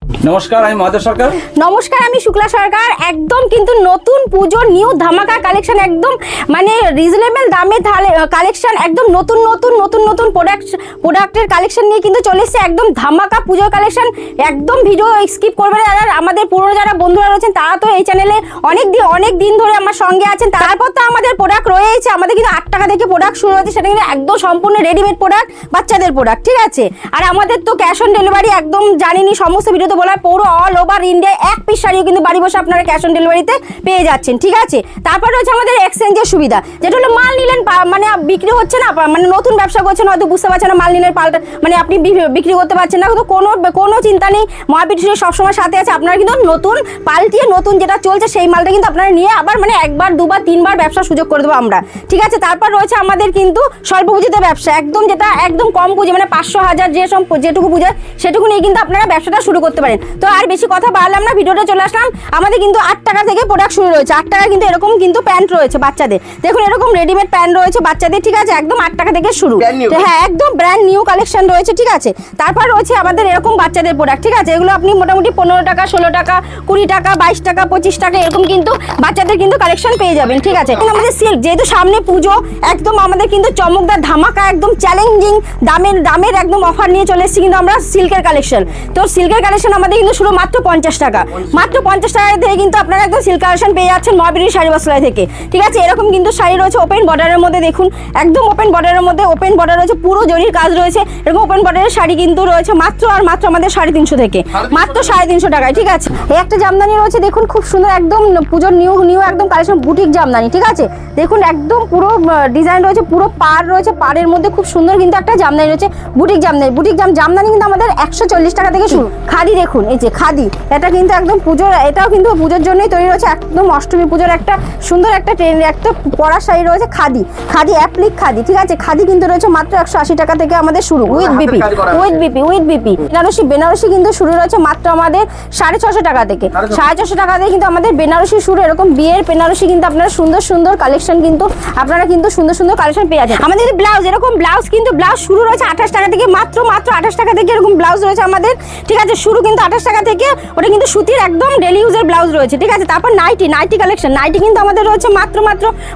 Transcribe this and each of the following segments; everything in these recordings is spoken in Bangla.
নমস্কার, আমি মহাদেব সরকার। নমস্কার, আমি শুক্লা সরকার। একদম কিন্তু নতুন পুজোর নিউ ধামাকা কালেকশন, একদম মানে রিজনেবল দামে কালেকশন, একদম নতুন প্রোডাক্টের কালেকশন নিয়ে কিন্তু চলে এসেছে। একদম ধামাকা পুজোর কালেকশন, একদম ভিডিও স্কিপ করবেন। আর আমাদের পুরনো যারা বন্ধুরা রয়েছেন তারা তো এই চ্যানেলে অনেক দিন ধরে আমার সঙ্গে আছেন। তারপর তো আমাদের প্রোডাক্ট রয়েছে, আমাদের কিন্তু 8 টাকা থেকে প্রোডাক্ট শুরু হচ্ছে, সেটা কিন্তু একদম সম্পূর্ণ রেডিমেড প্রোডাক্ট, বাচ্চাদের প্রোডাক্ট, ঠিক আছে। আর আমাদের তো ক্যাশ অন ডেলিভারি, একদম জানেনি সমস্ত ভিডিওতে বলা পুরো অল ওভার ইন্ডিয়া এক পিস শাড়িও কিন্তু বাড়ি বসে আপনারা ক্যাশ অন ডেলিভারিতে পেয়ে যাচ্ছেন, ঠিক আছে। তারপর রয়েছে আমাদের এক্সচেঞ্জের সুবিধা, যেটা হলো মাল নিলেন মানে বিক্রি হচ্ছে না, মানে নতুন ব্যবসা করছেন, হয়তো বুঝতে পারছেন না মাল নিলেন পাল্টা মানে আপনি বিক্রি করতে পারছেন না, কিন্তু কোনো চিন্তা নেই, মহাবীর সবসময় সাথে আছে। আপনারা কিন্তু নতুন পাল্টিয়ে নতুন যেটা চলছে সেই মালটা কিন্তু আপনারা নিয়ে আবার মানে একবার দুবার তিনবার ব্যবসার সুযোগ করে দেবো আমরা, ঠিক আছে। তারপর রয়েছে আমাদের কিন্তু স্বল্প পুঁজিতে ব্যবসা, একদম যেটা একদম কম পুঁজি, মানে 500,000 যেটুকু পুঁজি সেটুকু নিয়ে কিন্তু আপনারা ব্যবসাটা শুরু করতে পারেন। তো আর বেশি কথা বাড়লাম না, ভিডিওটা চলে আসলাম। আমাদের কিন্তু 8 টাকা থেকে প্রোডাক্ট শুরু রয়েছে। 8 টাকা কিন্তু এরকম কিন্তু প্যান্ট রয়েছে বাচ্চাদের, দেখুন এরকম রেডিমেড প্যান্ট রয়েছে বাচ্চাদের, ঠিক আছে, একদম 8 টাকা থেকে শুরু। হ্যাঁ, একদম ব্র্যান্ড নিউ কালেকশন রয়েছে, ঠিক আছে। তারপর রয়েছে আমাদের এরকম বাচ্চাদের প্রোডাক্ট, ঠিক আছে, এগুলো আপনি মোটামুটি 15 টাকা, 16 টাকা, 20 টাকা, 22 টাকা, 25 টাকা এরকম কিন্তু বাচ্চাদের কিন্তু কালেকশন পেয়ে যাবেন, ঠিক আছে। আমাদের সিল্ক, যেহেতু সামনে পুজো, একদম আমাদের কিন্তু চমকদার ধামাকা, একদম চ্যালেঞ্জিং দামের একদম অফার নিয়ে চলে এসেছি কিন্তু আমরা সিল্কের কালেকশন। তো সিল্কের কালেকশন আমাদের কিন্তু শুরু মাত্র 50 টাকা, মাত্র 50 টাকা থেকে কিন্তু আপনারা একদম সিল্ক কালেকশন পেয়ে যাচ্ছেন মহাবীর শাড়ি বস্ত্রালয় থেকে, ঠিক আছে। এরকম কিন্তু শাড়ি রয়েছে ওপেন বর্ডারের মধ্যে, দেখুন একদম ওপেন বর্ডারের মধ্যে, ওপেন বর্ডার রয়েছে, পুরো জরির কাজ রয়েছে, এরকম ওপেন বর্ডারের শাড়ি কিন্তু রয়েছে মাত্র আমাদের 350 থেকে, মাত্র 350 টাকায়, ঠিক আছে। এই একটা জামদানি রয়েছে, দেখুন খুব সুন্দর, একদম পুজোর নিউ একদম কালেকশন বুটিক জামদানি, ঠিক আছে। দেখুন একদম পুরো ডিজাইন রয়েছে, পুরো পাড় রয়েছে, পাড়ের মধ্যে খুব সুন্দর কিন্তু একটা জামদানি রয়েছে, বুটিক জামদানি কিন্তু আমাদের 140 টাকা থেকে শুরু। খাদি দেখুন, এই যে খাদি, এটা কিন্তু একদম পুজোর, এটাও কিন্তু পুজোর জন্যই তৈরি রয়েছে, একদম অষ্টমী পুজোর একটা সুন্দর একটা ট্রেন্ড একটা পরা শাড়ি রয়েছে, খাদি অ্যাপ্লিক খাদি, ঠিক আছে। খাদি কিন্তু রয়েছে মাত্র 180 টাকা থেকে আমাদের শুরু, উইথ বিপি। বেনারসি কিন্তু শুরু রয়েছে মাত্র আমাদের 650 টাকা থেকে, 650 টাকা থেকে কিন্তু আমাদের বেনারসি শুরু। এরকম বিয়ের বেনারসি কিন্তু আপনারা সুন্দর কালেকশন কিন্তু আপনারা কিন্তু সুন্দর কালেকশন পেয়ে যাচ্ছেন। আমাদের ব্লাউজ, এরকম ব্লাউজ কিন্তু ব্লাউজ শুরু রয়েছে 28 টাকা থেকে, মাত্র 28 টাকা থেকে এরকম ব্লাউজ রয়েছে আমাদের, ঠিক আছে, শুরু কিন্তু 28 টাকা থেকে। ওটা কিন্তু সুতির একদম ডেলি ইউজের ব্লাউজ রয়েছে, ঠিক আছে। তারপর নাইটি কালেকশন, নাইটি কিন্তু আমাদের রয়েছে মাত্র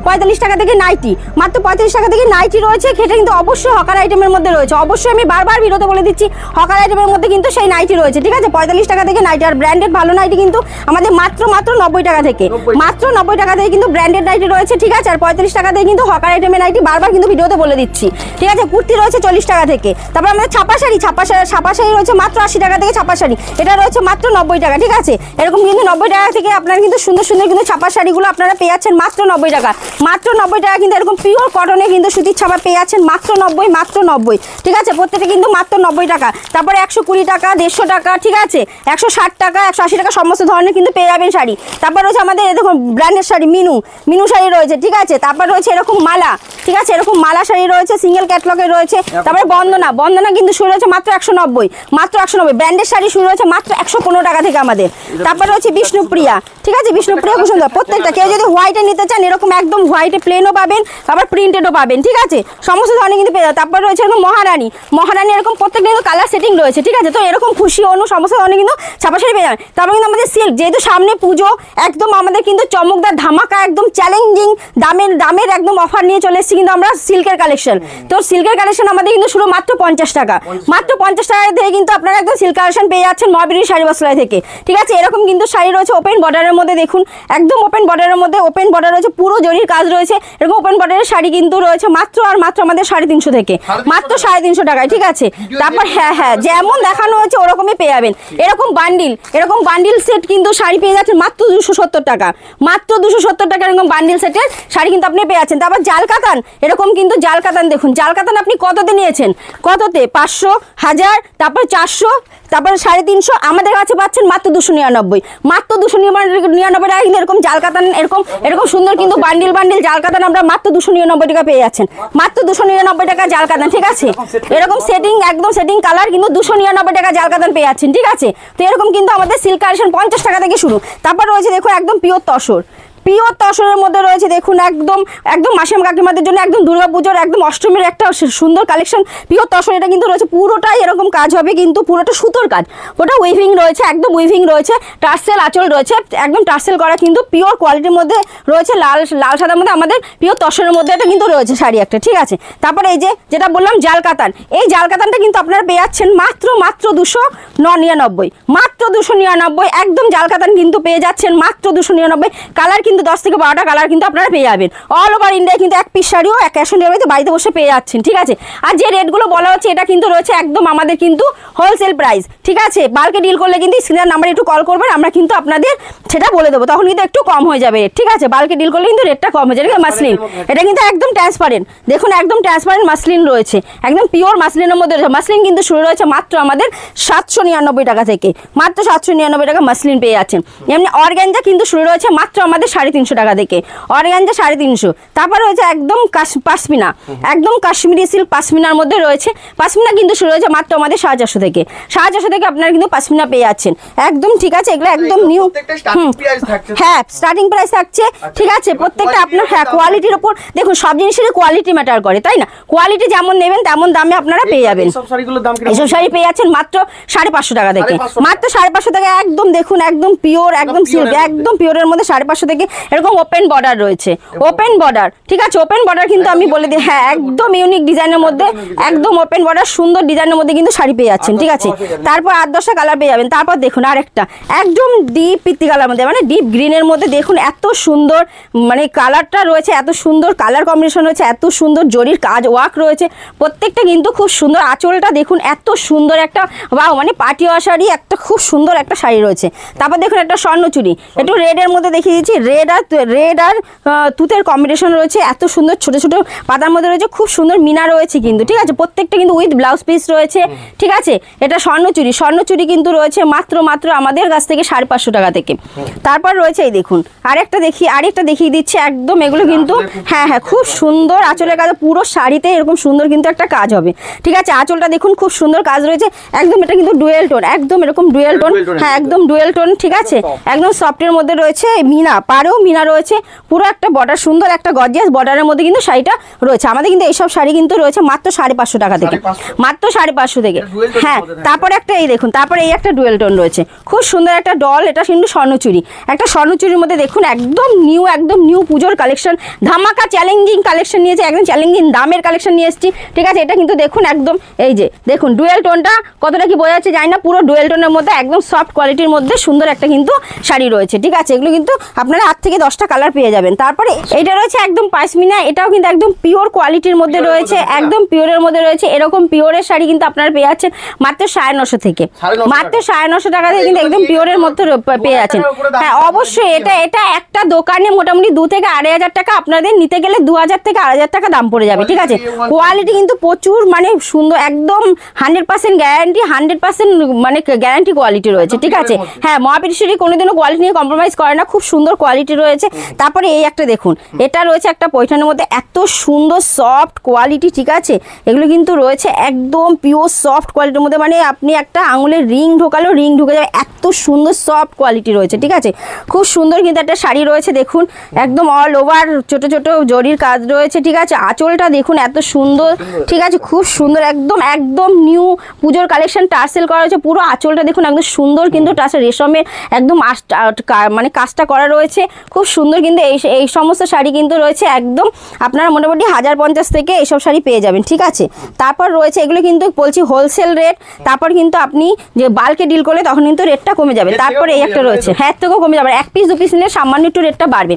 45 টাকা থেকে, নাইটি মাত্র 35 টাকা থেকে নাইটি রয়েছে। সেটা কিন্তু অবশ্যই হকার আইটেমের মধ্যে রয়েছে, অবশ্যই আমি বারবার ভিডিওতে বলে দিচ্ছি, হকার আইটেমের মধ্যে কিন্তু সেই নাইটি রয়েছে, ঠিক আছে। 45 টাকা থেকে নাইটি, আর ব্র্যান্ডেড ভালো নাইটি কিন্তু আমাদের মাত্র 90 টাকা থেকে, মাত্র 90 টাকা থেকে কিন্তু ব্র্যান্ডেড নাইটি রয়েছে, ঠিক আছে। আর 45 টাকা থেকে কিন্তু হকার আইটেমের নাইটি বারবার কিন্তু ভিডিওতে বলে দিচ্ছি, ঠিক আছে। কুর্তি রয়েছে 40 টাকা থেকে। তারপর আমাদের ছাপা শাড়ি রয়েছে মাত্র 80 টাকা থেকে, ছাপা শাড়ি এটা রয়েছে মাত্র 90 টাকা, ঠিক আছে। এরকম কিন্তু 90 টাকা থেকে আপনারা কিন্তু সুন্দর কিন্তু ছাপা শাড়িগুলো আপনারা পেয়ে যাচ্ছেন মাত্র 90 টাকা, মাত্র 90 টাকা কিন্তু এরকম পিওর কটনে কিন্তু সুতির ছাপা পেয়ে যাচ্ছেন মাত্র 90, ঠিক আছে। প্রত্যেকটা কিন্তু মাত্র 90 টাকা। তারপরে 120 টাকা, 150 টাকা, ঠিক আছে, 160 টাকা, 180 টাকা সমস্ত ধরনের কিন্তু পেয়ে যাবেন শাড়ি। তারপর রয়েছে আমাদের দেখুন ব্র্যান্ডেড শাড়ি, মিনু শাড়ি রয়েছে, ঠিক আছে। তারপর রয়েছে এরকম মালা, ঠিক আছে, এরকম মালা শাড়ি রয়েছে, সিঙ্গেল ক্যাটলগে রয়েছে। তারপরে বন্দনা কিন্তু শুরু হয়েছে মাত্র 190, ব্র্যান্ডেড শাড়ি শুরু হয়েছে মাত্র 115 টাকা থেকে আমাদের। তারপর রয়েছে বিষ্ণুপ্রিয়া, ঠিক আছে, বিষ্ণুপ্রিয়া খুব সুন্দর, প্রত্যেকটা কেউ যদি হোয়াইটে নিতে চান এরকম একদম হোয়াইটে প্লেনও পাবেন, আবার প্রিন্টেডও পাবেন, ঠিক আছে, সমস্ত ধরনের কিন্তু পেয়ে যাবেন। তারপর রয়েছে এরকম মহারানী এরকম প্রত্যেকটা কিন্তু কালার সেটিং রয়েছে, ঠিক আছে। তো এরকম খুশি সমস্ত ধরনের কিন্তু ছাপা শাড়ি পেয়ে যাবেন। তারপর কিন্তু আমাদের সিল্ক, যেহেতু সামনে পুজো, একদম আমাদের কিন্তু চমকদার ধামাকা, একদম চ্যালেঞ্জিং দামের একদম অফার নিয়ে চলে এসেছি কিন্তু আমরা সিল্কের কালেকশন। তো সিল্কের কালেকশন আমাদের কিন্তু শুরু মাত্র 50 টাকা, মাত্র 50 টাকা থেকে কিন্তু আপনারা একদম সিল্ক কালেকশন পেয়ে যাচ্ছেন মহাবীর শাড়ি বস্ত্রালয় থেকে, ঠিক আছে। এরকম কিন্তু শাড়ি রয়েছে ওপেন বর্ডারের মধ্যে, দেখুন একদম ওপেন বর্ডারের মধ্যে, ওপেন বর্ডার রয়েছে, পুরো জরির কাজ রয়েছে, এরকম ওপেন বর্ডারের শাড়ি কিন্তু রয়েছে মাত্র আমাদের 350 থেকে, মাত্র 350 টাকায়, ঠিক আছে। তারপর হ্যাঁ যেমন দেখানো হয়েছে ওরকমই পেয়ে যাবেন। এরকম বান্ডিল সেট কিন্তু শাড়ি পেয়ে যাচ্ছেন মাত্র 270 টাকা, মাত্র 270 টাকা এরকম বান্ডিল সেটের শাড়ি কিন্তু আপনি পেয়ে যাচ্ছেন। তারপর জাল কাতান, এরকম কিন্তু জাল কাতান, দেখুন জাল কাতান আপনি কততে নিয়েছেন, কততে, 500, 1000, তারপর 400, তারপরে 350, আমাদের কাছে পাচ্ছেন মাত্র 299, মাত্র 299 টাকা কিন্তু এরকম জাল কাতান, এরকম সুন্দর কিন্তু বান্ডিল জাল কাতান আমরা মাত্র 299 টাকা পেয়ে যাচ্ছেন, মাত্র 299 টাকা জাল কাতান, ঠিক আছে। এরকম একদম সেটিং কালার কিন্তু 299 টাকা জাল কাতান পেয়ে যাচ্ছেন, ঠিক আছে। তো এরকম কিন্তু আমাদের সিল্ক কালেকশন 50 টাকা থেকে শুরু। তারপর রয়েছে দেখো একদম পিওর তসর, পিওর তসরের মধ্যে রয়েছে দেখুন, একদম একদম মাসিমা কাকিমাদের জন্য একদম দুর্গাপুজোর একদম অষ্টমীর একটা সুন্দর কালেকশন। পিওর তসর এটা কিন্তু রয়েছে পুরোটাই এরকম কাজ হবে, কিন্তু পুরোটা সুতোর কাজ, ওটা উইভিং রয়েছে, একদম উইভিং রয়েছে, টার্সেল আঁচল রয়েছে, একদম টার্সেল করা কিন্তু পিওর কোয়ালিটির মধ্যে রয়েছে, লাল লাল সাদার মধ্যে আমাদের পিওর তসরের মধ্যে এটা কিন্তু রয়েছে শাড়ি একটা, ঠিক আছে। তারপরে এই যে যেটা বললাম জাল কাতান, এই জাল কাতানটা কিন্তু আপনারা পেয়ে যাচ্ছেন মাত্র 299, মাত্র 299, একদম জাল কাতান কিন্তু পেয়ে যাচ্ছেন মাত্র 299। কালার কিন্তু 10 থেকে 12টা কালার কিন্তু আপনারা পেয়ে যাবেন। অল ওভার ইন্ডিয়া কিন্তু এক পিস শাড়িও ক্যাশ অন ডেলিভারিতে বাড়িতে বসে পেয়ে যাচ্ছেন, ঠিক আছে। আর যে রেটগুলো বলা হচ্ছে এটা কিন্তু রয়েছে একদম আমাদের কিন্তু হোলসেল প্রাইস, ঠিক আছে। বাল্কে ডিল করলে কিন্তু স্ক্রিনের নাম্বারে একটু কল করবেন, আমরা কিন্তু আপনাদের সেটা বলে দেবো, তখন কিন্তু একটু কম হয়ে যাবে রেট, ঠিক আছে। বাল্কে ডিল করলে কিন্তু রেটটা কম হয়ে যাবে। মাসলিন, এটা কিন্তু একদম ট্রান্সপারেন্ট, দেখুন একদম ট্রান্সপারেন্ট মাসলিন রয়েছে, একদম পিওর মাসলিনের মধ্যে রয়েছে। মাসলিন কিন্তু শুরু রয়েছে মাত্র আমাদের 799 টাকা থেকে, মাত্র 799 টাকা মাসলিন পেয়ে যাচ্ছেন। এমনি অর্গানজা কিন্তু শুরু রয়েছে মাত্র আমাদের 350 টাকা থেকে, অর্গানজা 350। তারপর রয়েছে একদম পাশমিনা, একদম কাশ্মীরি সিল্ক পাশমিনার মধ্যে রয়েছে, পাশমিনা কিন্তু শুরু হয়েছে মাত্র আমাদের 450 থেকে, 450 থেকে আপনারা কিন্তু পাশমিনা পেয়ে যাচ্ছেন একদম, ঠিক আছে। এগুলো একদম নিউ, হ্যাঁ স্টার্টিং প্রাইস থাকছে, ঠিক আছে। প্রত্যেকটা আপনার হ্যাঁ কোয়ালিটির উপর দেখুন, সব জিনিসের কোয়ালিটি ম্যাটার করে, তাই না। কোয়ালিটি যেমন নেবেন তেমন দামে আপনারা পেয়ে যাবেন। এইসব শাড়ি পেয়ে যাচ্ছেন মাত্র 550 টাকা থেকে, মাত্র 550 টাকা, একদম দেখুন একদম পিওর, একদম সিল্ক, একদম পিওরের মধ্যে 550 থেকে। এরকম ওপেন বর্ডার রয়েছে, ওপেন বর্ডার, ঠিক আছে। ওপেন বর্ডার কিন্তু আমি বলে দিই, হ্যাঁ একদম ইউনিক ডিজাইনের মধ্যে, একদম ওপেন বর্ডার সুন্দর ডিজাইনের মধ্যে কিন্তু শাড়ি পেয়ে যাচ্ছেন, ঠিক আছে। তারপর 8-10টা কালার পেয়ে যাবেন। তারপর দেখুন আরেকটা একদম ডিপ পিত্তি কালার মধ্যে, মানে ডিপ গ্রিনের মধ্যে দেখুন এত সুন্দর মানে কালারটা রয়েছে, এত সুন্দর কালার কম্বিনেশন রয়েছে, এত সুন্দর জরির কাজ ওয়ার্ক রয়েছে, প্রত্যেকটা কিন্তু খুব সুন্দর। আঁচলটা দেখুন এত সুন্দর একটা ওয়াও, মানে পার্টি ওয়ার শাড়ি, একটা খুব সুন্দর একটা শাড়ি রয়েছে। তারপর দেখুন একটা স্বর্ণচুরি, একটু রেডের মধ্যে দেখিয়ে দিচ্ছি, রেড আর তুতের কম্বিনেশন রয়েছে, এত সুন্দর ছোট ছোট পাতার মধ্যে রয়েছে, খুব সুন্দর মিনা রয়েছে কিন্তু, ঠিক আছে। প্রত্যেকটা কিন্তু উইথ ব্লাউজ পিস রয়েছে, ঠিক আছে। এটা স্বর্ণচুরি, স্বর্ণচুরি কিন্তু রয়েছে মাত্র আমাদের কাছ থেকে 550 টাকা থেকে। তারপর রয়েছে এই দেখুন আরেকটা দেখিয়ে দিচ্ছি, একদম এগুলো কিন্তু হ্যাঁ খুব সুন্দর আঁচলের কাজ, পুরো শাড়িতে এরকম সুন্দর কিন্তু একটা কাজ হবে, ঠিক আছে। আঁচলটা দেখুন খুব সুন্দর কাজ রয়েছে, একদম এটা কিন্তু ডুয়েল টোন, একদম এরকম ডুয়েল টোন, হ্যাঁ একদম ডুয়েল টোন, ঠিক আছে। একদম সফটের মধ্যে রয়েছে মিনা, পাড়েও মিনা রয়েছে, পুরো একটা বর্ডার, সুন্দর একটা গর্জিয়াস বর্ডারের মধ্যে কিন্তু শাড়িটা রয়েছে। আমাদের কিন্তু এইসব শাড়ি কিন্তু রয়েছে মাত্র 550 টাকা থেকে, মাত্র 550 থেকে, হ্যাঁ। তারপরে একটা এই দেখুন, তারপরে এই একটা ডুয়েল টোন রয়েছে, খুব সুন্দর একটা ডল, এটা কিন্তু স্বর্ণচুরি, একটা স্বর্ণচুরির মধ্যে দেখুন একদম নিউ পুজোর কালেকশন, ধামাকা চ্যালেঞ্জিং কালেকশন নিয়েছে, একদম চ্যালেঞ্জিং দামের কালেকশন নিয়ে এসেছি, ঠিক আছে। এটা কিন্তু দেখুন একদম এই যে দেখুন ডুয়েল টোনটা কতটা কি বোঝা যাচ্ছে জানি না, পুরো ডুয়েল টোনের মধ্যে একদম সফট কোয়ালিটির মধ্যে সুন্দর একটা কিন্তু শাড়ি রয়েছে, ঠিক আছে। এগুলো কিন্তু আপনারা 8 থেকে 10টা কালার পেয়ে যাবেন। তারপরে এটা রয়েছে একদম পাশমিনা, এটাও কিন্তু একদম পিওর কোয়ালিটির মধ্যে রয়েছে, একদম পিওরের মধ্যে রয়েছে। এরকম পিওরের শাড়ি কিন্তু আপনারা পেয়ে যাচ্ছেন মাত্র 950 থেকে, মাত্র 950 টাকা থেকে কিন্তু একদম পিওরের মধ্যে পেয়ে যাচ্ছেন। হ্যাঁ অবশ্যই, এটা একটা দোকানে মোটামুটি 2 থেকে 2,500 টাকা, আপনাদের নিতে গেলে 2000 থেকে 2,500 টাকা দাম পড়ে যাবে, ঠিক আছে। কোয়ালিটি কিন্তু প্রচুর মানে সুন্দর, একদম 100% গ্যারান্টি, 100% মানে গ্যারান্টি কোয়ালিটি রয়েছে, ঠিক আছে। হ্যাঁ মহাবীরেশ্বরী কোনোদিনও কোয়ালিটি নিয়ে কম্প্রোমাইজ করে না, খুব সুন্দর কোয়ালিটি রয়েছে। তারপরে এই একটা দেখুন, এটা রয়েছে একটা পৈঠানের মধ্যে, এত সুন্দর সফট কোয়ালিটি, ঠিক আছে। এগুলো কিন্তু রয়েছে একদম পিওর সফট কোয়ালিটির মধ্যে, মানে আপনি একটা আঙুলের রিং ঢোকালেও রিং ঢুকে যাবে, এত সুন্দর সফট কোয়ালিটি রয়েছে, ঠিক আছে। খুব সুন্দর কিন্তু একটা শাড়ি রয়েছে দেখুন, একদম অল ওভার ছোট ছোট জরির কাজ রয়েছে, ঠিক আছে। আঁচলটা দেখুন এত সুন্দর, ঠিক আছে, খুব সুন্দর, একদম নিউ পুজোর কালেকশন, টার্সেল করা হয়েছে, পুরো আঁচলটা দেখুন একদম সুন্দর কিন্তু টার্সেল রেশমের একদম মানে কাজটা করা রয়েছে, খুব সুন্দর কিন্তু এই সমস্ত শাড়ি কিন্তু রয়েছে একদম আপনারা মোটামুটি 1050 থেকে এইসব শাড়ি পেয়ে যাবেন, ঠিক আছে। তারপর রয়েছে এগুলো কিন্তু বলছি হোলসেল রেট, তারপর কিন্তু আপনি যে বাল্কে ডিল করলে তখন কিন্তু রেটটা কমে যাবে। তারপরে এই একটা রয়েছে, হ্যাঁ থেকেও কমে যাবে, 1 পিস 2 পিস নিলে সামান্য একটু রেটটা বাড়বে,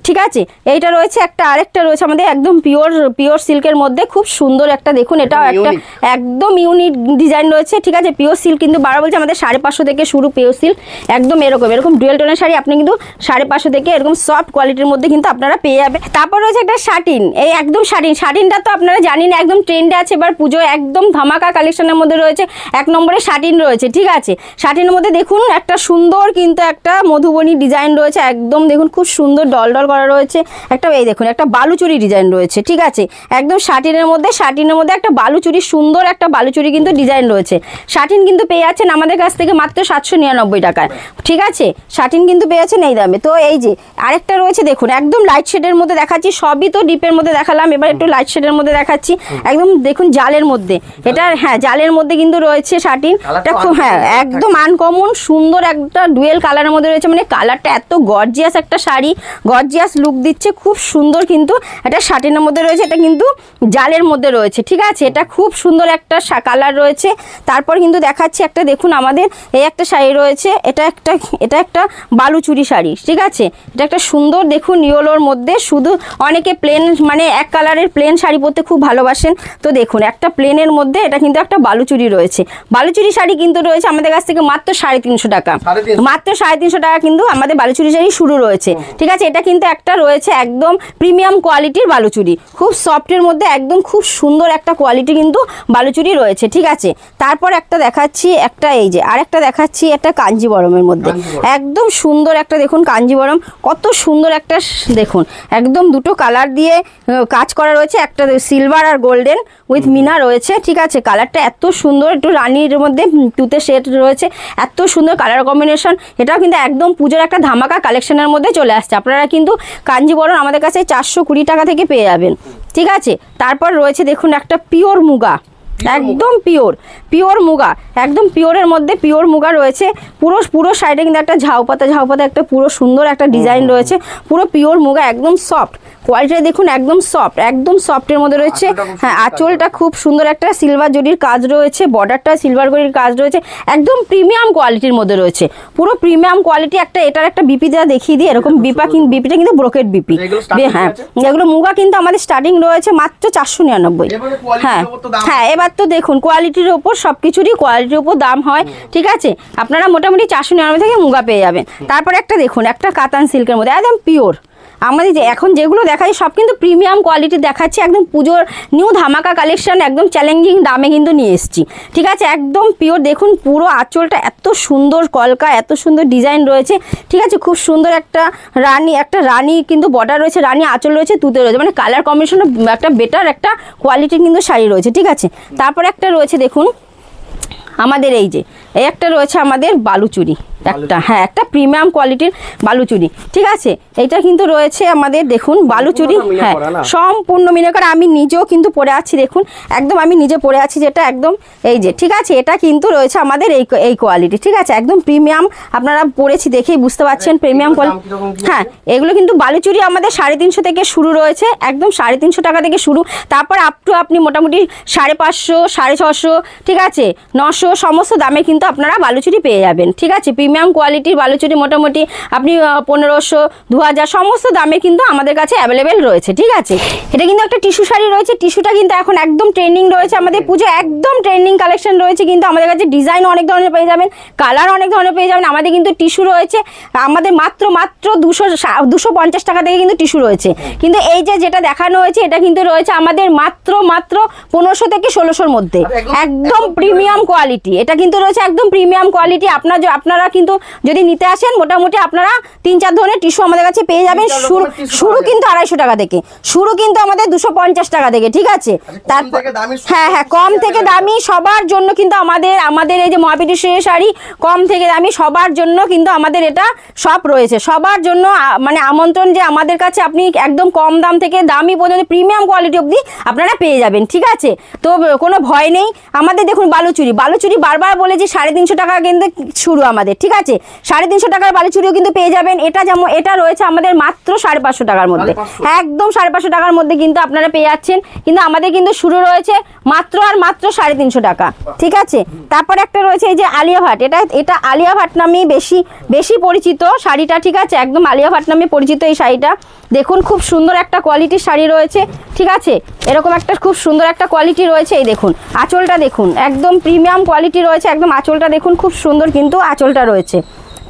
ঠিক আছে। এইটা রয়েছে আরেকটা রয়েছে আমাদের একদম পিওর সিল্কের মধ্যে, খুব সুন্দর একটা দেখুন, এটাও একটা একদম ইউনিক ডিজাইন রয়েছে, ঠিক আছে। পিওর সিল্ক কিন্তু বারো বলছে আমাদের 550 থেকে শুরু, পিওর সিল্ক একদম এরকম ডুয়েল টোনের শাড়ি আপনি কিন্তু 550 থেকে এরকম সফট কোয়ালিটির মধ্যে কিন্তু আপনারা পেয়ে যাবেন। তারপর রয়েছে একটা শাটিন, এই একদম শাটিনটা তো আপনারা জানেন একদম ট্রেন্ডে আছে, এবার পুজো একদম ধামাকা কালেকশনের মধ্যে রয়েছে। 1 নম্বরে শাটিন রয়েছে, ঠিক আছে। শাটিনের মধ্যে দেখুন একটা সুন্দর কিন্তু একটা মধুবনী ডিজাইন রয়েছে, একদম দেখুন খুব সুন্দর ডল করা রয়েছে, একটা এই দেখুন একটা বালুচুরি ডিজাইন রয়েছে, ঠিক আছে। একদম শাটিনের মধ্যে একটা বালুচুরি, সুন্দর একটা বালুচুরি কিন্তু ডিজাইন রয়েছে। শাটিন কিন্তু পেয়ে যাচ্ছেন আমাদের কাছ থেকে মাত্র 799 টাকায়, ঠিক আছে। শাটিন কিন্তু পেয়েছেন এই দামে। তো এই যে আরেকটা রয়েছে দেখুন, একদম লাইট শেডের মধ্যে দেখাচ্ছি, সবই তো ডিপের মধ্যে দেখালাম, এবার একটু লাইট শেডের মধ্যে দেখাচ্ছি। একদম দেখুন জালের মধ্যে, এটা হ্যাঁ জালের মধ্যে কিন্তু রয়েছে শাটিন, এটা খুব হ্যাঁ একদম আনকমন সুন্দর একটা ডুয়েল কালারের মধ্যে রয়েছে, মানে কালারটা এত গর্জিয়াস একটা শাড়ি, গর্জিয়াস লুক দিচ্ছে, খুব সুন্দর কিন্তু এটা শাটিনের মধ্যে রয়েছে, এটা কিন্তু জালের মধ্যে রয়েছে, ঠিক আছে। এটা খুব সুন্দর একটা কালার রয়েছে। তারপর কিন্তু দেখাচ্ছি একটা দেখুন আমাদের এই একটা শাড়ি রয়েছে, এটা একটা বালুচুরি শাড়ি, ঠিক আছে। এটা একটা সুন্দর দেখুন ইয়েলোর মধ্যে, শুধু অনেকে প্লেন মানে এক কালারের প্লেন শাড়ি পরতে খুব ভালোবাসেন, তো দেখুন একটা প্লেনের মধ্যে এটা কিন্তু একটা বালুচুরি রয়েছে। বালুচুরি শাড়ি কিন্তু রয়েছে আমাদের কাছ থেকে মাত্র 350 টাকা, মাত্র 350 টাকা কিন্তু আমাদের বালুচুরি শাড়ি শুরু রয়েছে, ঠিক আছে। এটা কিন্তু একটা রয়েছে একদম প্রিমিয়াম কোয়ালিটির বালুচুরি, খুব সফটের মধ্যে একদম খুব সুন্দর একটা কোয়ালিটি কিন্তু বালুচুরি রয়েছে, ঠিক আছে। তারপর একটা দেখাচ্ছি একটা এই যে আরেকটা দেখাচ্ছি একটা কাঞ্জিবরমের মধ্যে, একদম সুন্দর একটা দেখুন কাঞ্জিবরম, কত সুন্দর একটা দেখুন, একদম দুটো কালার দিয়ে কাজ করা রয়েছে, একটা সিলভার আর গোল্ডেন উইথ মিনা রয়েছে, ঠিক আছে। কালারটা এত সুন্দর, একটু রানির মধ্যে তুতে শেড রয়েছে, এত সুন্দর কালার কম্বিনেশন। এটাও কিন্তু একদম পুজোর একটা ধামাকা কালেকশনের মধ্যে চলে আসছে। আপনারা কিন্তু কাঞ্জিবরম আমাদের কাছে 420 টাকা থেকে পেয়ে যাবেন, ঠিক আছে। তারপর রয়েছে দেখুন একটা পিওর মুগা, একদম পিওর মুগা, একদম পিওরের মধ্যে পিওর মুগা রয়েছে, পুরো সাইডে কিন্তু একটা ঝাউপাতা একটা পুরো সুন্দর একটা ডিজাইন রয়েছে, পুরো পিওর মুগা, একদম সফট কোয়ালিটি দেখুন, একদম সফটের মধ্যে রয়েছে। হ্যাঁ আঁচলটা খুব সুন্দর একটা সিলভার জরির কাজ রয়েছে, বর্ডারটা সিলভার জরির কাজ রয়েছে, একদম প্রিমিয়াম কোয়ালিটির মধ্যে রয়েছে, পুরো প্রিমিয়াম কোয়ালিটি। এটার একটা বিপি যা দেখিয়ে দিই, এরকম বিপিটা কিন্তু ব্রোকেট বিপি, হ্যাঁ এগুলো মুগা কিন্তু আমাদের স্টার্টিং রয়েছে মাত্র 499। হ্যাঁ এবার তো দেখুন কোয়ালিটির ওপর সবকিছুরই কোয়ালিটির ওপর দাম হয়, ঠিক আছে। আপনারা মোটামুটি 499 থেকে মুগা পেয়ে যাবেন। তারপর একটা দেখুন একটা কাতান সিল্কের মধ্যে একদম পিওর, আমাদের যে এখন যেগুলো দেখাচ্ছি সব কিন্তু প্রিমিয়াম কোয়ালিটি দেখাচ্ছি, একদম পুজোর নিউ ধামাকা কালেকশন, একদম চ্যালেঞ্জিং দামে কিন্তু নিয়ে এসেছি, ঠিক আছে। একদম পিওর দেখুন, পুরো আঁচলটা এত সুন্দর কলকা, এত সুন্দর ডিজাইন রয়েছে, ঠিক আছে। খুব সুন্দর একটা রানী কিন্তু বর্ডার রয়েছে, রানী আঁচল রয়েছে, তুতে রয়েছে, মানে কালার কম্বিনেশন একটা বেটার একটা কোয়ালিটির কিন্তু শাড়ি রয়েছে, ঠিক আছে। তারপর একটা রয়েছে দেখুন আমাদের এই যে এই একটা রয়েছে আমাদের বালুচুরি, একটা প্রিমিয়াম কোয়ালিটির বালুচুরি, ঠিক আছে। এটা কিন্তু রয়েছে আমাদের দেখুন বালুচুরি, হ্যাঁ সম্পূর্ণ মিনাকার, আমি নিজেও কিন্তু পরে আছি দেখুন, একদম আমি নিজে পরে আছি যেটা একদম এই যে, ঠিক আছে। এটা কিন্তু রয়েছে আমাদের এই কোয়ালিটি, ঠিক আছে, একদম প্রিমিয়াম, আপনারা পরেছি দেখেই বুঝতে পারছেন প্রিমিয়াম কোয়ালিটি। হ্যাঁ এগুলো কিন্তু বালুচুরি আমাদের 350 থেকে শুরু রয়েছে, একদম 350 টাকা থেকে শুরু, তারপর আপ টু আপনি মোটামুটি 550, 650, ঠিক আছে, 900 সমস্ত দামে কিন্তু আপনারা বালুচুরি পেয়ে যাবেন, ঠিক আছে। প্রিমিয়াম কোয়ালিটির বালুচুরি মোটামুটি আপনি 1500, 2000 সমস্ত দামে কিন্তু আমাদের কাছে অ্যাভেলেবেল রয়েছে, ঠিক আছে। এটা কিন্তু একটা টিস্যু শাড়ি রয়েছে, টিস্যুটা কিন্তু এখন একদম ট্রেন্ডিং রয়েছে আমাদের পুজো, একদম ট্রেন্ডিং কালেকশন রয়েছে কিন্তু আমাদের কাছে, ডিজাইন অনেক ধরনের পেয়ে যাবেন, কালার অনেক ধরনের পেয়ে যাবেন। আমাদের কিন্তু টিস্যু রয়েছে আমাদের মাত্র 250 টাকা থেকে কিন্তু টিস্যু রয়েছে, কিন্তু এই যেটা দেখানো হয়েছে এটা কিন্তু রয়েছে আমাদের মাত্র 1500 থেকে 1600-র মধ্যে, একদম প্রিমিয়াম কোয়ালিটি। এটা কিন্তু রয়েছে একদম প্রিমিয়াম কোয়ালিটি। আপনারা কিন্তু যদি নিতে আসেন মোটামুটি আপনারা 3-4 ধরনের টিস্যু আমাদের কাছে পেয়ে যাবেন। শুরু কিন্তু 250 টাকা থেকে, শুরু কিন্তু আমাদের 250 টাকা থেকে, ঠিক আছে। তারপর হ্যাঁ কম থেকে দামি সবার জন্য কিন্তু আমাদের এই যে মহাপীঠেশ্বরী শাড়ি কম থেকে দামি সবার জন্য কিন্তু আমাদের এটা সব রয়েছে, সবার জন্য মানে আমন্ত্রণ যে আমাদের কাছে আপনি একদম কম দাম থেকে দামি পর্যন্ত প্রিমিয়াম কোয়ালিটি অবধি আপনারা পেয়ে যাবেন, ঠিক আছে। তো কোনো ভয় নেই। আমাদের দেখুন বালুচুরি বারবার বলেছি 350 টাকা কিন্তু শুরু আমাদের, ঠিক আছে। 350 টাকার বালুচুরিও কিন্তু পেয়ে যাবেন। এটা রয়েছে আমাদের মাত্র 550 টাকার মধ্যে, একদম 550 টাকার মধ্যে কিন্তু আপনারা পেয়ে যাচ্ছেন, কিন্তু আমাদের কিন্তু শুরু রয়েছে মাত্র 350 টাকা, ঠিক আছে। তারপর একটা রয়েছে এই যে আলিয়া ভাট, এটা আলিয়া ভাট নামে বেশি পরিচিত শাড়িটা, ঠিক আছে, একদম আলিয়া ভাট নামে পরিচিত এই শাড়িটা। দেখুন খুব সুন্দর একটা কোয়ালিটির শাড়ি রয়েছে, ঠিক আছে, এরকম একটা খুব সুন্দর একটা কোয়ালিটি রয়েছে। এই দেখুন আঁচলটা দেখুন, একদম প্রিমিয়াম কোয়ালিটি রয়েছে, একদম আঁচলটা দেখুন খুব সুন্দর কিন্তু আঁচলটা রয়েছে,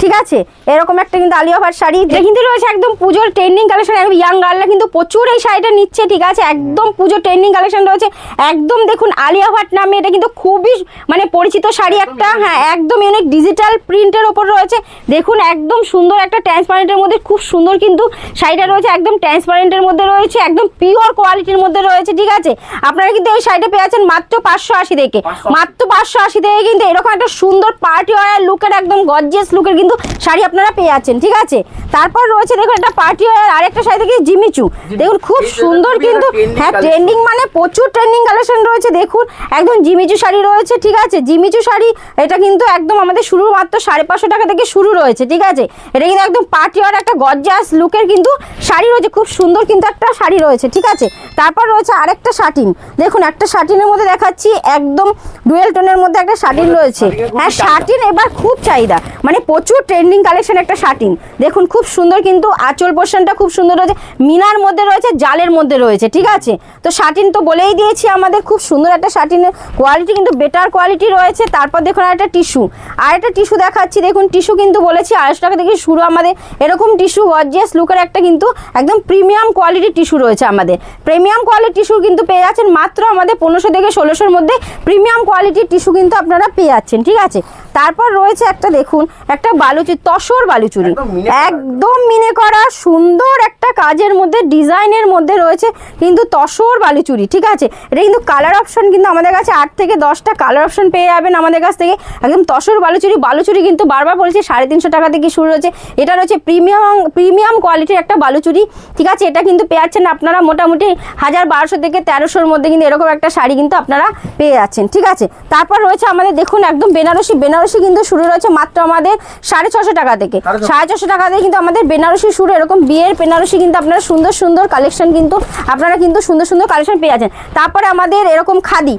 ঠিক আছে। এরকম একটা কিন্তু আলিয়া ভাট শাড়ি, এটা কিন্তু রয়েছে একদম পুজোর ট্রেন্ডিং কালেকশন, একদম ইয়াং গার্লরা কিন্তু প্রচুর এই শাড়িটা নিচ্ছে, ঠিক আছে। একদম পুজোর ট্রেন্ডিং কালেকশন রয়েছে, একদম দেখুন আলিয়া ভাট নামে, এটা কিন্তু খুবই মানে পরিচিত শাড়ি একটা, হ্যাঁ একদম ইউনিক ডিজিটাল প্রিন্টের ওপর রয়েছে। দেখুন একদম সুন্দর একটা ট্রান্সপারেন্টের মধ্যে খুব সুন্দর কিন্তু শাড়িটা রয়েছে, একদম ট্রান্সপারেন্টের মধ্যে রয়েছে, একদম পিওর কোয়ালিটির মধ্যে রয়েছে, ঠিক আছে। আপনারা কিন্তু এই শাড়িটা পেয়ে যাচ্ছেন মাত্র 580 থেকে, মাত্র 580 থেকে কিন্তু এরকম একটা সুন্দর পার্টি ওয়্যার লুকের, একদম গর্জিয়াস লুকের কিন্তু শাড়ি আপনারা পেয়ে যাচ্ছেন, ঠিক আছে। তারপর রয়েছে দেখুন একটা পার্টি ওয়্যার আরেকটা শাড়ি থেকে জিমিচু, দেখুন খুব সুন্দর কিন্তু, হ্যাঁ ট্রেন্ডিং মানে প্রচুর ট্রেন্ডিং কালেকশন রয়েছে। দেখুন একদম জিমিচু শাড়ি রয়েছে, ঠিক আছে। জিমিচু শাড়ি এটা কিন্তু একদম আমাদের শুরু মাত্র 550 টাকা থেকে শুরু রয়েছে, ঠিক আছে। এটা কিন্তু একদম পার্টি ওয়্যার একটা গর্জিয়াস লুকের কিন্তু শাড়ি রয়েছে, খুব সুন্দর কিন্তু একটা শাড়ি রয়েছে, ঠিক আছে। তারপর রয়েছে আরেকটা শাটিন, দেখুন একটা শাটিনের মধ্যে দেখাচ্ছি, একদম ডুয়েল টোনের মধ্যে একটা শাটিন রয়েছে, হ্যাঁ শাটিন এবার খুব চাহিদা, মানে প্রচুর ট্রেন্ডিং কালেকশন একটা শাটিন। দেখুন খুব সুন্দর কিন্তু আঁচল পোর্শনটা খুব সুন্দর রয়েছে, মিনার মধ্যে রয়েছে, জালের মধ্যে রয়েছে, ঠিক আছে। তো শাটিন তো বলেই দিয়েছি আমাদের খুব সুন্দর একটা শাটিনের কোয়ালিটি কিন্তু বেটার কোয়ালিটি রয়েছে। তারপর দেখুন আরেকটা টিস্যু, আরেকটা টিস্যু দেখাচ্ছি, দেখুন টিস্যু কিন্তু বলেছি 250 টাকা থেকে শুরু আমাদের, এরকম টিস্যু গর্জিয়াস লুকের একটা কিন্তু একদম প্রিমিয়াম কোয়ালিটির টিস্যু রয়েছে আমাদের। প্রিমিয়াম কোয়ালিটির টিস্যু কিন্তু পেয়ে যাচ্ছেন মাত্র আমাদের 1500 থেকে 1600-র মধ্যে প্রিমিয়াম কোয়ালিটির টিস্যু কিন্তু আপনারা পেয়ে যাচ্ছেন, ঠিক আছে। তারপর রয়েছে একটা দেখুন একটা বালুচুরি, তসর বালুচুরি, একদম মিনে করা সুন্দর একটা কাজের মধ্যে ডিজাইনের মধ্যে রয়েছে কিন্তু তসর বালুচুরি, ঠিক আছে। এটা কিন্তু কালার অপশন কিন্তু আমাদের কাছে 8 থেকে 10টা কালার অপশন পেয়ে যাবেন আমাদের কাছ থেকে, একদম তসর বালুচুরি। বালুচুরি কিন্তু বারবার বলছি 350 টাকা থেকে শুরু হয়েছে, এটা রয়েছে প্রিমিয়াম কোয়ালিটির একটা বালুচুরি, ঠিক আছে। এটা কিন্তু পেয়ে যাচ্ছেন আপনারা মোটামুটি 1200 থেকে 1300-র মধ্যে কিন্তু এরকম একটা শাড়ি কিন্তু আপনারা পেয়ে যাচ্ছেন, ঠিক আছে। তারপর রয়েছে আমাদের দেখুন একদম বেনারসি কিন্তু শুরু রয়েছে মাত্র আমাদের 650 টাকা থেকে, 650 টাকা থেকে কিন্তু আমাদের বেনারসি শুরু। এরকম বিয়ের বেনারসি কিন্তু আপনারা সুন্দর সুন্দর কালেকশন কিন্তু আপনারা কিন্তু সুন্দর সুন্দর কালেকশন পেয়ে যাচ্ছেন। তারপরে আমাদের এরকম খাদি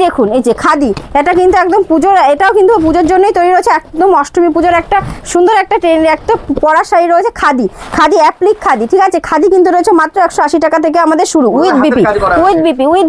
দেখুন, এই যে খাদি, এটা কিন্তু একদম পুজোর, এটাও কিন্তু পুজোর জন্যই তৈরি রয়েছে, একদম অষ্টমী পুজোর একটা সুন্দর একটা ট্রেন্ড একটা পরা শাড়ি রয়েছে, খাদি অ্যাপ্লিক খাদি, ঠিক আছে। খাদি কিন্তু রয়েছে মাত্র 180 টাকা থেকে আমাদের শুরু, উইথ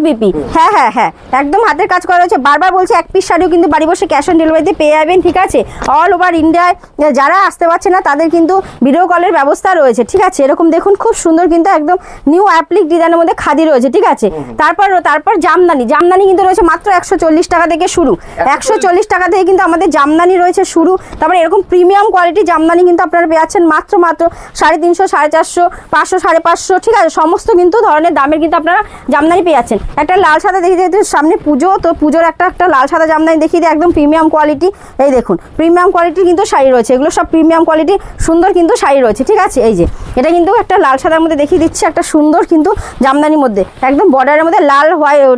বিপি, হ্যাঁ একদম হাতের কাজ করা রয়েছে। বারবার বলছি এক পিস শাড়িও কিন্তু বাড়ি বসে ক্যাশ অন ডেলিভারিতে পেয়ে যাবেন, ঠিক আছে। অল ওভার ইন্ডিয়ায় যারা আসতে পারছে না তাদের কিন্তু ভিডিও কলের ব্যবস্থা রয়েছে, ঠিক আছে। এরকম দেখুন খুব সুন্দর কিন্তু একদম নিউ অ্যাপ্লিক ডিজাইনের মধ্যে খাদি রয়েছে, ঠিক আছে। তারপর জামদানি কিন্তু রয়েছে মাত্র 140 টাকা থেকে শুরু, 140 টাকা থেকে কিন্তু আমাদের জামদানি রয়েছে শুরু। তারপরে এরকম প্রিমিয়াম কোয়ালিটি জামদানি কিন্তু আপনারা পেয়ে যাচ্ছেন মাত্র 350, 450, 500, 550, ঠিক আছে। সমস্ত কিন্তু ধরনের দামের কিন্তু আপনারা জামদানি পেয়ে যাচ্ছেন। একটা লাল সাদা দেখিয়ে দিই, সামনে পুজো, তো পুজোর একটা লাল সাদা জামদানি দেখিয়ে দিই, একদম প্রিমিয়াম কোয়ালিটি। এই দেখুন প্রিমিয়াম কোয়ালিটির কিন্তু শাড়ি রয়েছে, এগুলো সব প্রিমিয়াম কোয়ালিটি সুন্দর কিন্তু শাড়ি রয়েছে, ঠিক আছে। এই যে এটা কিন্তু একটা লাল সাদার মধ্যে দেখিয়ে দিচ্ছে, একটা সুন্দর কিন্তু জামদানির মধ্যে একদম বর্ডারের মধ্যে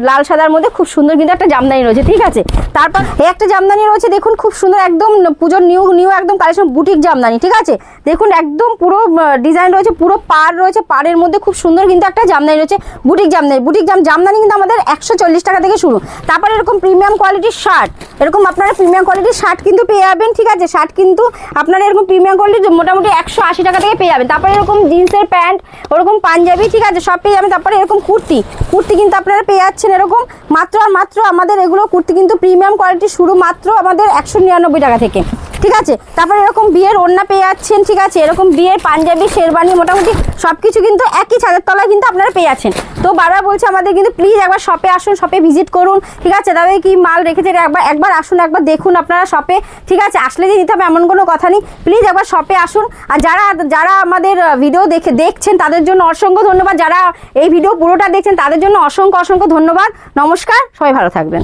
লাল সাদার মধ্যে খুব সুন্দর কিন্তু একটা জামদানি রয়েছে, ঠিক আছে। তারপর এই একটা জামদানি রয়েছে, দেখুন খুব সুন্দর একদম পুজোর নিউ একদম কালেকশন বুটিক জামদানি, ঠিক আছে। দেখুন একদম পুরো ডিজাইন রয়েছে, পুরো পাড় রয়েছে, পাড়ের মধ্যে খুব সুন্দর কিন্তু একটা জামদানি রয়েছে, বুটিক জামদানি কিন্তু আমাদের 140 টাকা থেকে শুরু। তারপর এরকম প্রিমিয়াম কোয়ালিটির শার্ট, এরকম আপনারা প্রিমিয়াম কোয়ালিটির শার্ট কিন্তু পেয়ে যাবেন, ঠিক আছে। শার্ট কিন্তু আপনারা এরকম প্রিমিয়াম কোয়ালিটি মোটামুটি 180 টাকা থেকে পেয়ে যাবেন। তারপরে এরকম জিন্সের প্যান্ট, ওরকম পাঞ্জাবি, ঠিক আছে, সব পেয়ে যাবেন। তারপরে এরকম কুর্তি কিন্তু আপনারা পেয়ে যাচ্ছেন এরকম মাত্র আমাদের এগুলো কুর্তি কিন্তু প্রিমিয়াম কোয়ালিটি শুরু মাত্র আমাদের 199 টাকা থেকে, ঠিক আছে। তারপরে এরকম বিয়ের ওড়না পেয়ে যাচ্ছেন, ঠিক আছে। এরকম বিয়ের পাঞ্জাবি, শেরবানি মোটামুটি সবকিছু কিন্তু একই ছাদের তলায় কিন্তু আপনারা পেয়ে যাচ্ছেন। তো বারবার বলছে আমাদের কিন্তু প্লিজ একবার শপে আসুন, শপে ভিজিট করুন, ঠিক আছে। তাদের কি মাল রেখেছে একবার আসুন, একবার দেখুন আপনারা শপে, ঠিক আছে। আসলে যে নিতে হবে এমন কোনো কথা নেই, প্লিজ একবার শপে আসুন। আর যারা আমাদের ভিডিও দেখছেন তাদের জন্য অসংখ্য ধন্যবাদ, যারা এই ভিডিও পুরোটা দেখছেন তাদের জন্য অসংখ্য ধন্যবাদ। নমস্কার, সবাই ভালো থাকবেন।